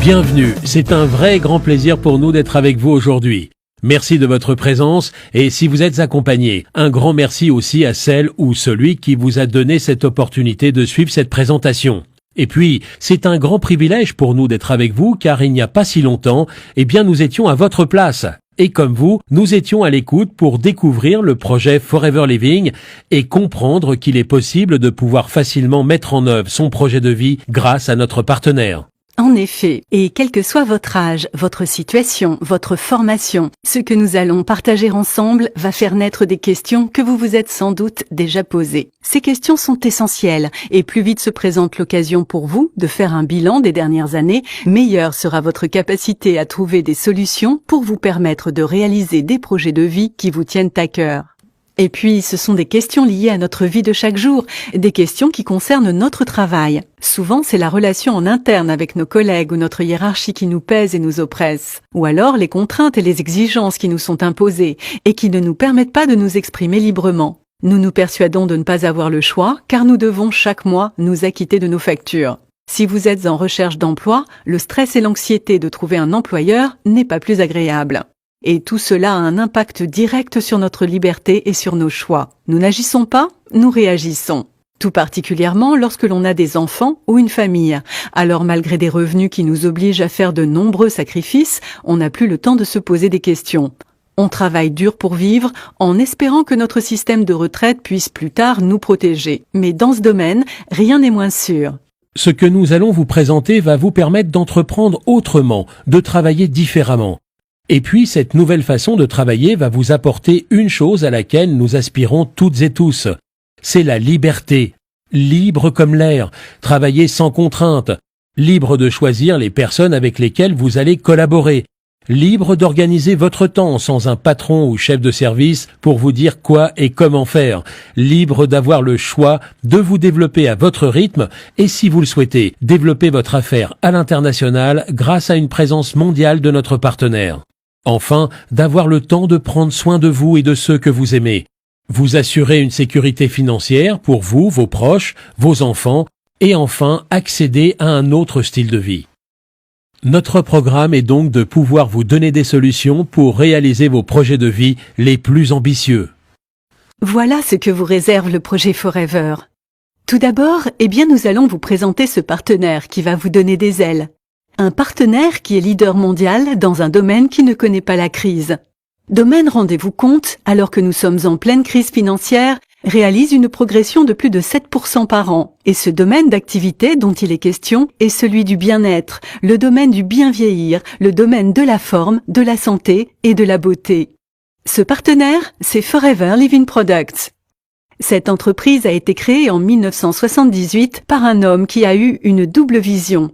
Bienvenue, c'est un vrai grand plaisir pour nous d'être avec vous aujourd'hui. Merci de votre présence et si vous êtes accompagné, un grand merci aussi à celle ou celui qui vous a donné cette opportunité de suivre cette présentation. Et puis, c'est un grand privilège pour nous d'être avec vous car il n'y a pas si longtemps, nous étions à votre place. Et comme vous, nous étions à l'écoute pour découvrir le projet Forever Living et comprendre qu'il est possible de pouvoir facilement mettre en œuvre son projet de vie grâce à notre partenaire. En effet, et quel que soit votre âge, votre situation, votre formation, ce que nous allons partager ensemble va faire naître des questions que vous vous êtes sans doute déjà posées. Ces questions sont essentielles et plus vite se présente l'occasion pour vous de faire un bilan des dernières années, meilleure sera votre capacité à trouver des solutions pour vous permettre de réaliser des projets de vie qui vous tiennent à cœur. Et puis, ce sont des questions liées à notre vie de chaque jour, des questions qui concernent notre travail. Souvent, c'est la relation en interne avec nos collègues ou notre hiérarchie qui nous pèse et nous oppresse. Ou alors, les contraintes et les exigences qui nous sont imposées et qui ne nous permettent pas de nous exprimer librement. Nous nous persuadons de ne pas avoir le choix, car nous devons chaque mois nous acquitter de nos factures. Si vous êtes en recherche d'emploi, le stress et l'anxiété de trouver un employeur n'est pas plus agréable. Et tout cela a un impact direct sur notre liberté et sur nos choix. Nous n'agissons pas, nous réagissons. Tout particulièrement lorsque l'on a des enfants ou une famille. Alors malgré des revenus qui nous obligent à faire de nombreux sacrifices, on n'a plus le temps de se poser des questions. On travaille dur pour vivre en espérant que notre système de retraite puisse plus tard nous protéger. Mais dans ce domaine, rien n'est moins sûr. Ce que nous allons vous présenter va vous permettre d'entreprendre autrement, de travailler différemment. Et puis, cette nouvelle façon de travailler va vous apporter une chose à laquelle nous aspirons toutes et tous. C'est la liberté. Libre comme l'air. Travailler sans contrainte. Libre de choisir les personnes avec lesquelles vous allez collaborer. Libre d'organiser votre temps sans un patron ou chef de service pour vous dire quoi et comment faire. Libre d'avoir le choix de vous développer à votre rythme et si vous le souhaitez, développer votre affaire à l'international grâce à une présence mondiale de notre partenaire. Enfin, d'avoir le temps de prendre soin de vous et de ceux que vous aimez. Vous assurer une sécurité financière pour vous, vos proches, vos enfants, et enfin, accéder à un autre style de vie. Notre programme est donc de pouvoir vous donner des solutions pour réaliser vos projets de vie les plus ambitieux. Voilà ce que vous réserve le projet Forever. Tout d'abord, nous allons vous présenter ce partenaire qui va vous donner des ailes. Un partenaire qui est leader mondial dans un domaine qui ne connaît pas la crise. Domaine, rendez-vous compte, alors que nous sommes en pleine crise financière, réalise une progression de plus de 7% par an. Et ce domaine d'activité dont il est question est celui du bien-être, le domaine du bien vieillir, le domaine de la forme, de la santé et de la beauté. Ce partenaire, c'est Forever Living Products. Cette entreprise a été créée en 1978 par un homme qui a eu une double vision.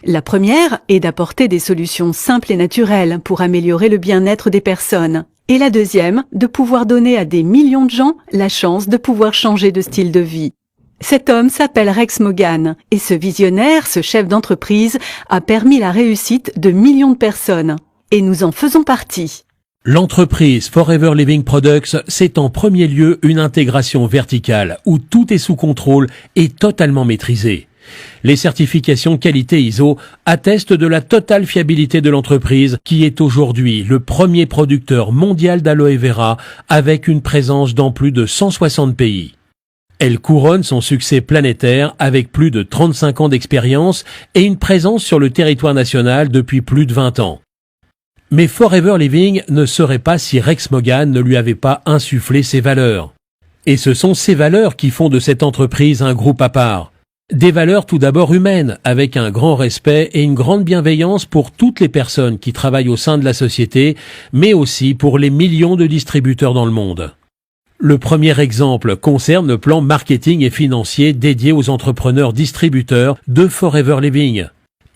La première est d'apporter des solutions simples et naturelles pour améliorer le bien-être des personnes. Et la deuxième, de pouvoir donner à des millions de gens la chance de pouvoir changer de style de vie. Cet homme s'appelle Rex Mogan et ce visionnaire, ce chef d'entreprise, a permis la réussite de millions de personnes. Et nous en faisons partie. L'entreprise Forever Living Products, c'est en premier lieu une intégration verticale où tout est sous contrôle et totalement maîtrisé. Les certifications qualité ISO attestent de la totale fiabilité de l'entreprise qui est aujourd'hui le premier producteur mondial d'aloe vera avec une présence dans plus de 160 pays. Elle couronne son succès planétaire avec plus de 35 ans d'expérience et une présence sur le territoire national depuis plus de 20 ans. Mais Forever Living ne serait pas si Rex Mogan ne lui avait pas insufflé ses valeurs. Et ce sont ces valeurs qui font de cette entreprise un groupe à part. Des valeurs tout d'abord humaines, avec un grand respect et une grande bienveillance pour toutes les personnes qui travaillent au sein de la société, mais aussi pour les millions de distributeurs dans le monde. Le premier exemple concerne le plan marketing et financier dédié aux entrepreneurs distributeurs de Forever Living.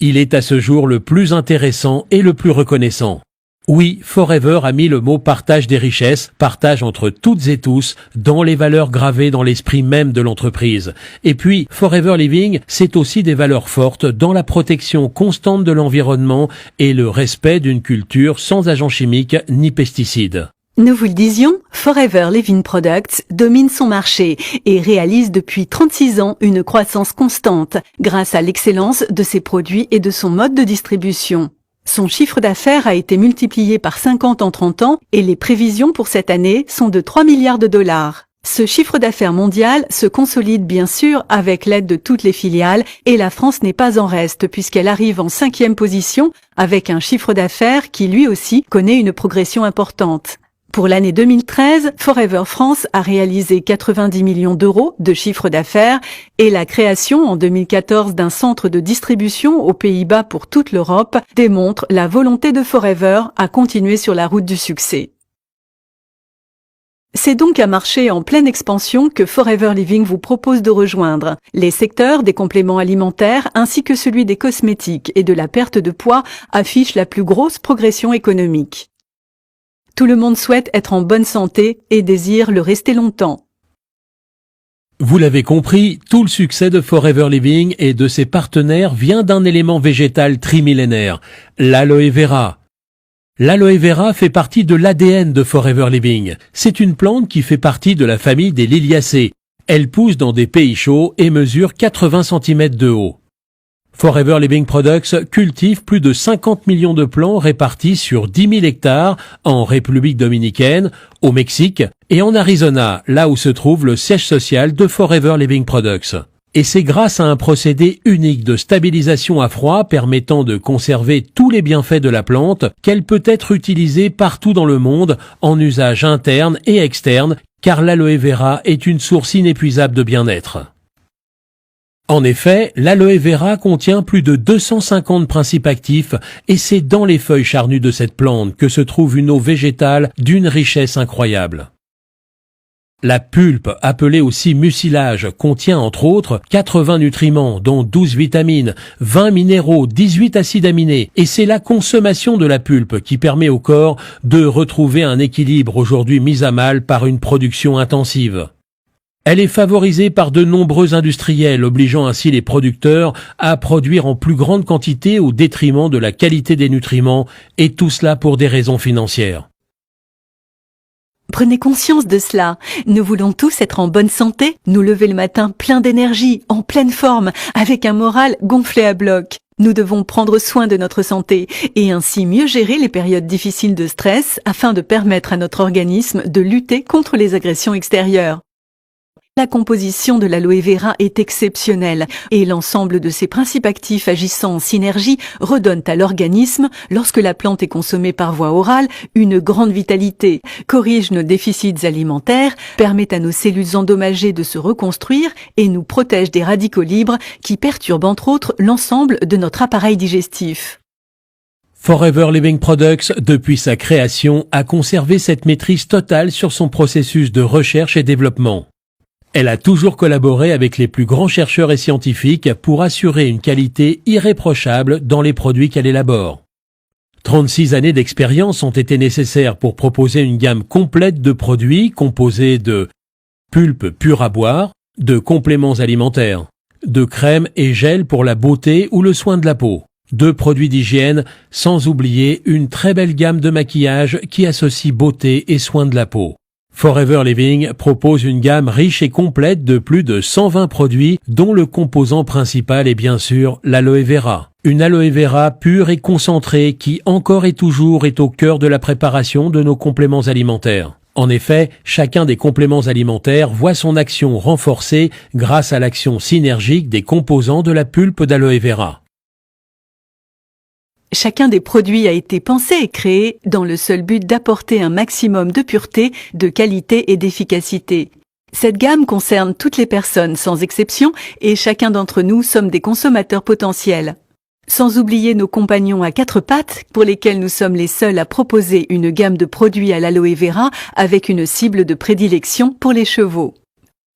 Il est à ce jour le plus intéressant et le plus reconnaissant. Oui, Forever a mis le mot partage des richesses, partage entre toutes et tous, dans les valeurs gravées dans l'esprit même de l'entreprise. Et puis, Forever Living, c'est aussi des valeurs fortes dans la protection constante de l'environnement et le respect d'une culture sans agents chimiques ni pesticides. Nous vous le disions, Forever Living Products domine son marché et réalise depuis 36 ans une croissance constante grâce à l'excellence de ses produits et de son mode de distribution. Son chiffre d'affaires a été multiplié par 50 en 30 ans et les prévisions pour cette année sont de 3 milliards de dollars. Ce chiffre d'affaires mondial se consolide bien sûr avec l'aide de toutes les filiales et la France n'est pas en reste puisqu'elle arrive en 5e position avec un chiffre d'affaires qui lui aussi connaît une progression importante. Pour l'année 2013, Forever France a réalisé 90 millions d'euros de chiffre d'affaires et la création en 2014 d'un centre de distribution aux Pays-Bas pour toute l'Europe démontre la volonté de Forever à continuer sur la route du succès. C'est donc un marché en pleine expansion que Forever Living vous propose de rejoindre. Les secteurs des compléments alimentaires ainsi que celui des cosmétiques et de la perte de poids affichent la plus grosse progression économique. Tout le monde souhaite être en bonne santé et désire le rester longtemps. Vous l'avez compris, tout le succès de Forever Living et de ses partenaires vient d'un élément végétal trimillénaire, l'aloe vera. L'aloe vera fait partie de l'ADN de Forever Living. C'est une plante qui fait partie de la famille des liliacées. Elle pousse dans des pays chauds et mesure 80 cm de haut. Forever Living Products cultive plus de 50 millions de plants répartis sur 10 000 hectares en République dominicaine, au Mexique et en Arizona, là où se trouve le siège social de Forever Living Products. Et c'est grâce à un procédé unique de stabilisation à froid permettant de conserver tous les bienfaits de la plante qu'elle peut être utilisée partout dans le monde en usage interne et externe, car l'aloe vera est une source inépuisable de bien-être. En effet, l'aloe vera contient plus de 250 principes actifs et c'est dans les feuilles charnues de cette plante que se trouve une eau végétale d'une richesse incroyable. La pulpe, appelée aussi mucilage, contient entre autres 80 nutriments, dont 12 vitamines, 20 minéraux, 18 acides aminés, et c'est la consommation de la pulpe qui permet au corps de retrouver un équilibre aujourd'hui mis à mal par une production intensive. Elle est favorisée par de nombreux industriels, obligeant ainsi les producteurs à produire en plus grande quantité au détriment de la qualité des nutriments, et tout cela pour des raisons financières. Prenez conscience de cela. Nous voulons tous être en bonne santé, nous lever le matin plein d'énergie, en pleine forme, avec un moral gonflé à bloc. Nous devons prendre soin de notre santé et ainsi mieux gérer les périodes difficiles de stress afin de permettre à notre organisme de lutter contre les agressions extérieures. La composition de l'aloe vera est exceptionnelle et l'ensemble de ses principes actifs agissant en synergie redonnent à l'organisme, lorsque la plante est consommée par voie orale, une grande vitalité, corrige nos déficits alimentaires, permet à nos cellules endommagées de se reconstruire et nous protège des radicaux libres qui perturbent entre autres l'ensemble de notre appareil digestif. Forever Living Products, depuis sa création, a conservé cette maîtrise totale sur son processus de recherche et développement. Elle a toujours collaboré avec les plus grands chercheurs et scientifiques pour assurer une qualité irréprochable dans les produits qu'elle élabore. 36 années d'expérience ont été nécessaires pour proposer une gamme complète de produits composés de pulpe pure à boire, de compléments alimentaires, de crèmes et gels pour la beauté ou le soin de la peau, de produits d'hygiène, sans oublier une très belle gamme de maquillage qui associe beauté et soin de la peau. Forever Living propose une gamme riche et complète de plus de 120 produits dont le composant principal est bien sûr l'aloe vera. Une aloe vera pure et concentrée qui encore et toujours est au cœur de la préparation de nos compléments alimentaires. En effet, chacun des compléments alimentaires voit son action renforcée grâce à l'action synergique des composants de la pulpe d'aloe vera. Chacun des produits a été pensé et créé dans le seul but d'apporter un maximum de pureté, de qualité et d'efficacité. Cette gamme concerne toutes les personnes sans exception et chacun d'entre nous sommes des consommateurs potentiels. Sans oublier nos compagnons à quatre pattes pour lesquels nous sommes les seuls à proposer une gamme de produits à l'aloe vera avec une cible de prédilection pour les chevaux.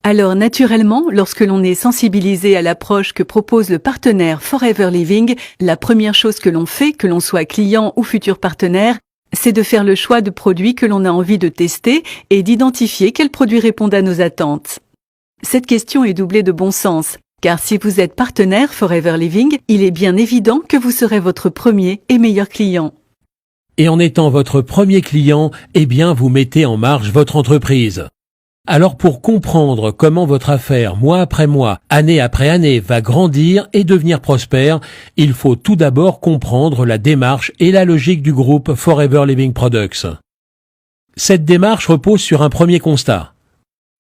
Alors naturellement, lorsque l'on est sensibilisé à l'approche que propose le partenaire Forever Living, la première chose que l'on fait, que l'on soit client ou futur partenaire, c'est de faire le choix de produits que l'on a envie de tester et d'identifier quels produits répondent à nos attentes. Cette question est doublée de bon sens, car si vous êtes partenaire Forever Living, il est bien évident que vous serez votre premier et meilleur client. et en étant votre premier client, eh bien vous mettez en marche votre entreprise. Alors pour comprendre comment votre affaire, mois après mois, année après année, va grandir et devenir prospère, il faut tout d'abord comprendre la démarche et la logique du groupe Forever Living Products. Cette démarche repose sur un premier constat,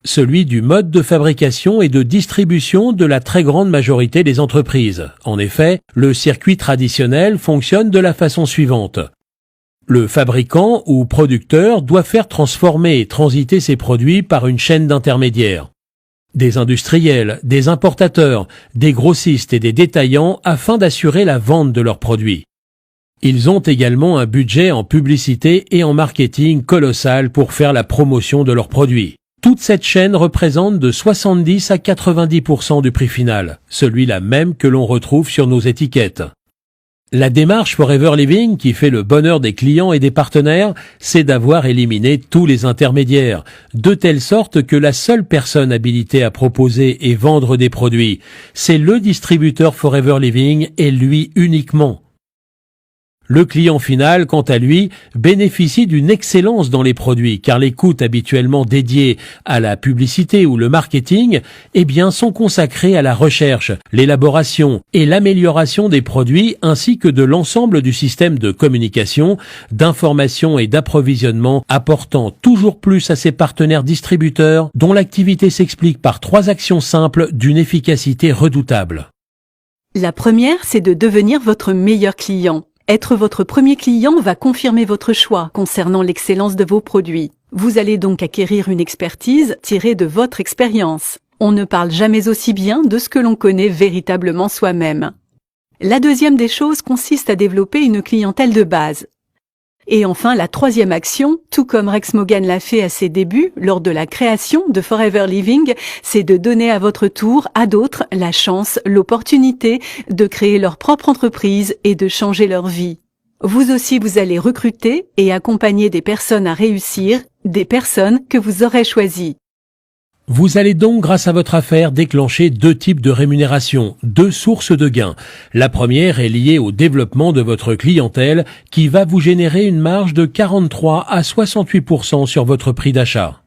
celui du mode de fabrication et de distribution de la très grande majorité des entreprises. En effet, le circuit traditionnel fonctionne de la façon suivante. Le fabricant ou producteur doit faire transformer et transiter ses produits par une chaîne d'intermédiaires. Des industriels, des importateurs, des grossistes et des détaillants afin d'assurer la vente de leurs produits. Ils ont également un budget en publicité et en marketing colossal pour faire la promotion de leurs produits. Toute cette chaîne représente de 70 à 90% du prix final, celui-là même que l'on retrouve sur nos étiquettes. La démarche Forever Living qui fait le bonheur des clients et des partenaires, c'est d'avoir éliminé tous les intermédiaires, de telle sorte que la seule personne habilitée à proposer et vendre des produits, c'est le distributeur Forever Living et lui uniquement. Le client final, quant à lui, bénéficie d'une excellence dans les produits car les coûts habituellement dédiés à la publicité ou le marketing, eh bien, sont consacrés à la recherche, l'élaboration et l'amélioration des produits ainsi que de l'ensemble du système de communication, d'information et d'approvisionnement apportant toujours plus à ses partenaires distributeurs dont l'activité s'explique par 3 actions simples d'une efficacité redoutable. La première, c'est de devenir votre meilleur client. Être votre premier client va confirmer votre choix concernant l'excellence de vos produits. Vous allez donc acquérir une expertise tirée de votre expérience. On ne parle jamais aussi bien de ce que l'on connaît véritablement soi-même. La deuxième des choses consiste à développer une clientèle de base. Et enfin, la troisième action, tout comme Rex Mogan l'a fait à ses débuts lors de la création de Forever Living, c'est de donner à votre tour à d'autres la chance, l'opportunité de créer leur propre entreprise et de changer leur vie. Vous aussi, vous allez recruter et accompagner des personnes à réussir, des personnes que vous aurez choisies. Vous allez donc, grâce à votre affaire, déclencher 2 types de rémunération, 2 sources de gains. La première est liée au développement de votre clientèle qui va vous générer une marge de 43 à 68% sur votre prix d'achat.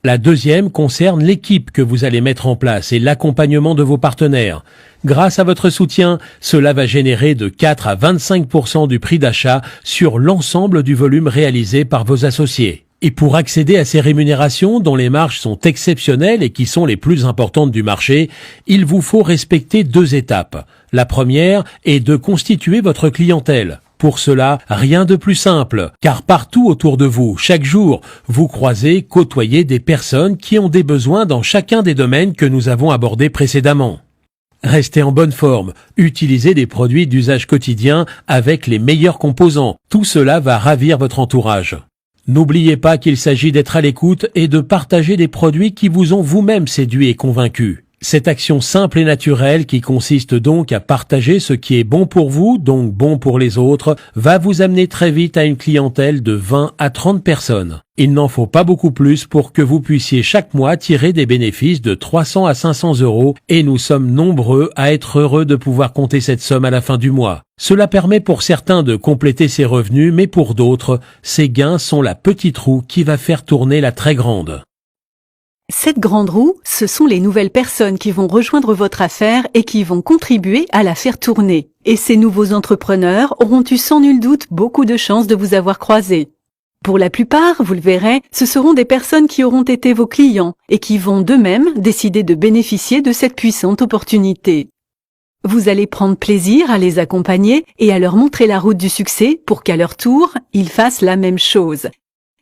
La deuxième concerne l'équipe que vous allez mettre en place et l'accompagnement de vos partenaires. Grâce à votre soutien, cela va générer de 4 à 25% du prix d'achat sur l'ensemble du volume réalisé par vos associés. Et pour accéder à ces rémunérations dont les marges sont exceptionnelles et qui sont les plus importantes du marché, il vous faut respecter 2 étapes. La première est de constituer votre clientèle. Pour cela, rien de plus simple, car partout autour de vous, chaque jour, vous croisez, côtoyez des personnes qui ont des besoins dans chacun des domaines que nous avons abordés précédemment. Restez en bonne forme, utilisez des produits d'usage quotidien avec les meilleurs composants. Tout cela va ravir votre entourage. N'oubliez pas qu'il s'agit d'être à l'écoute et de partager des produits qui vous ont vous-même séduit et convaincu. Cette action simple et naturelle qui consiste donc à partager ce qui est bon pour vous, donc bon pour les autres, va vous amener très vite à une clientèle de 20 à 30 personnes. Il n'en faut pas beaucoup plus pour que vous puissiez chaque mois tirer des bénéfices de 300 à 500 € et nous sommes nombreux à être heureux de pouvoir compter cette somme à la fin du mois. Cela permet pour certains de compléter ses revenus, mais pour d'autres, ces gains sont la petite roue qui va faire tourner la très grande. Cette grande roue, ce sont les nouvelles personnes qui vont rejoindre votre affaire et qui vont contribuer à la faire tourner. Et ces nouveaux entrepreneurs auront eu sans nul doute beaucoup de chance de vous avoir croisé. Pour la plupart, vous le verrez, ce seront des personnes qui auront été vos clients et qui vont d'eux-mêmes décider de bénéficier de cette puissante opportunité. Vous allez prendre plaisir à les accompagner et à leur montrer la route du succès pour qu'à leur tour, ils fassent la même chose.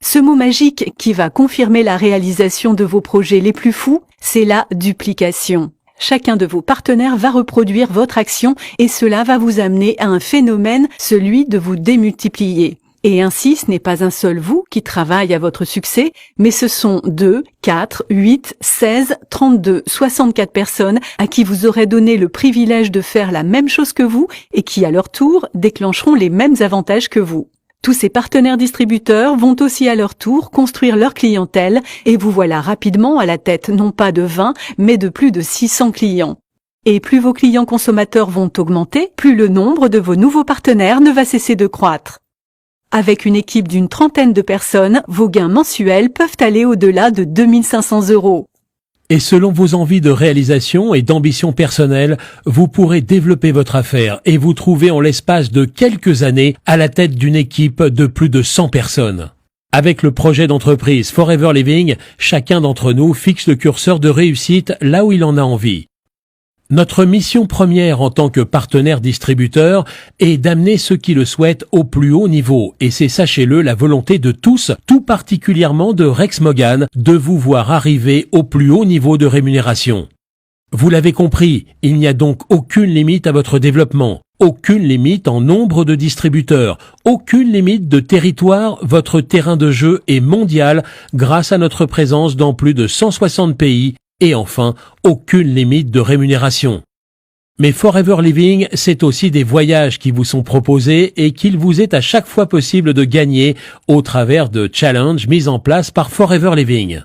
Ce mot magique qui va confirmer la réalisation de vos projets les plus fous, c'est la duplication. Chacun de vos partenaires va reproduire votre action et cela va vous amener à un phénomène, celui de vous démultiplier. Et ainsi, ce n'est pas un seul vous qui travaille à votre succès, mais ce sont 2, 4, 8, 16, 32, 64 personnes à qui vous aurez donné le privilège de faire la même chose que vous et qui, à leur tour, déclencheront les mêmes avantages que vous. Tous ces partenaires distributeurs vont aussi à leur tour construire leur clientèle et vous voilà rapidement à la tête non pas de 20, mais de plus de 600 clients. Et plus vos clients consommateurs vont augmenter, plus le nombre de vos nouveaux partenaires ne va cesser de croître. Avec une équipe d'une 30aine de personnes, vos gains mensuels peuvent aller au-delà de 2 500 €. Et selon vos envies de réalisation et d'ambition personnelle, vous pourrez développer votre affaire et vous trouver en l'espace de quelques années à la tête d'une équipe de plus de 100 personnes. Avec le projet d'entreprise Forever Living, chacun d'entre nous fixe le curseur de réussite là où il en a envie. Notre mission première en tant que partenaire distributeur est d'amener ceux qui le souhaitent au plus haut niveau, et c'est, sachez-le, la volonté de tous, tout particulièrement de Rex Morgan, de vous voir arriver au plus haut niveau de rémunération. Vous l'avez compris, il n'y a donc aucune limite à votre développement, aucune limite en nombre de distributeurs, aucune limite de territoire, votre terrain de jeu est mondial grâce à notre présence dans plus de 160 pays. Et enfin, aucune limite de rémunération. Mais Forever Living, c'est aussi des voyages qui vous sont proposés et qu'il vous est à chaque fois possible de gagner au travers de challenges mis en place par Forever Living.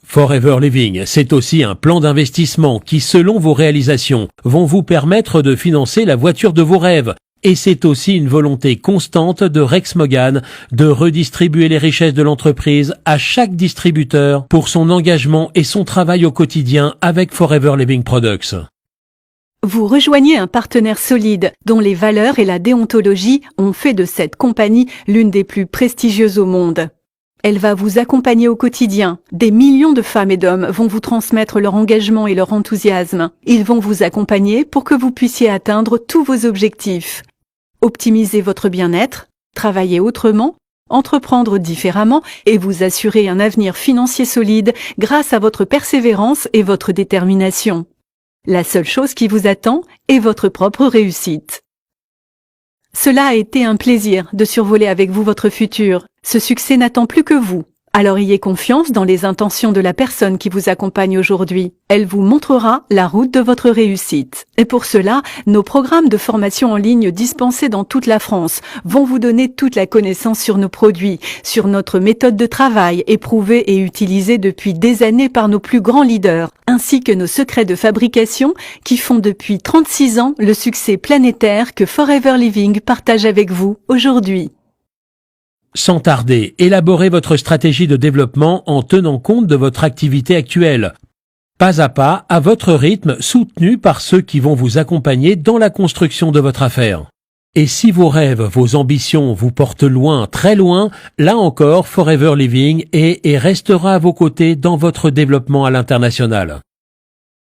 Forever Living, c'est aussi un plan d'investissement qui, selon vos réalisations, vont vous permettre de financer la voiture de vos rêves. Et c'est aussi une volonté constante de Rex Morgan de redistribuer les richesses de l'entreprise à chaque distributeur pour son engagement et son travail au quotidien avec Forever Living Products. Vous rejoignez un partenaire solide dont les valeurs et la déontologie ont fait de cette compagnie l'une des plus prestigieuses au monde. Elle va vous accompagner au quotidien. Des millions de femmes et d'hommes vont vous transmettre leur engagement et leur enthousiasme. Ils vont vous accompagner pour que vous puissiez atteindre tous vos objectifs. Optimiser votre bien-être, travailler autrement, entreprendre différemment et vous assurer un avenir financier solide grâce à votre persévérance et votre détermination. La seule chose qui vous attend est votre propre réussite. Cela a été un plaisir de survoler avec vous votre futur. Ce succès n'attend plus que vous. Alors ayez confiance dans les intentions de la personne qui vous accompagne aujourd'hui. Elle vous montrera la route de votre réussite. Et pour cela, nos programmes de formation en ligne dispensés dans toute la France vont vous donner toute la connaissance sur nos produits, sur notre méthode de travail éprouvée et utilisée depuis des années par nos plus grands leaders, ainsi que nos secrets de fabrication qui font depuis 36 ans le succès planétaire que Forever Living partage avec vous aujourd'hui. Sans tarder, élaborez votre stratégie de développement en tenant compte de votre activité actuelle. Pas à pas, à votre rythme, soutenu par ceux qui vont vous accompagner dans la construction de votre affaire. Et si vos rêves, vos ambitions vous portent loin, très loin, là encore, Forever Living est et restera à vos côtés dans votre développement à l'international.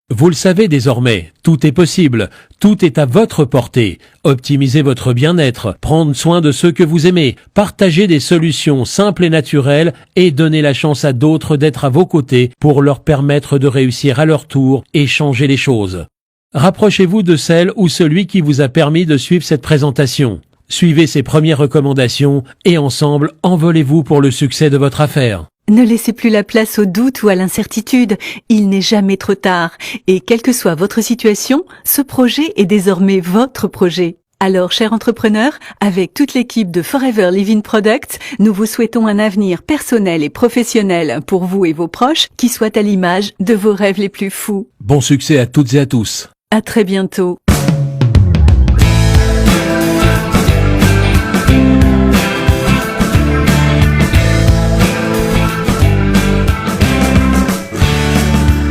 Vous le savez désormais, tout est possible, tout est à votre portée. Optimisez votre bien-être, prendre soin de ceux que vous aimez, partager des solutions simples et naturelles et donner la chance à d'autres d'être à vos côtés pour leur permettre de réussir à leur tour et changer les choses. Rapprochez-vous de celle ou celui qui vous a permis de suivre cette présentation. Suivez ses premières recommandations et ensemble, envolez-vous pour le succès de votre affaire. Ne laissez plus la place au doute ou à l'incertitude, il n'est jamais trop tard. Et quelle que soit votre situation, ce projet est désormais votre projet. Alors, chers entrepreneurs, avec toute l'équipe de Forever Living Products, nous vous souhaitons un avenir personnel et professionnel pour vous et vos proches qui soit à l'image de vos rêves les plus fous. Bon succès à toutes et à tous. À très bientôt.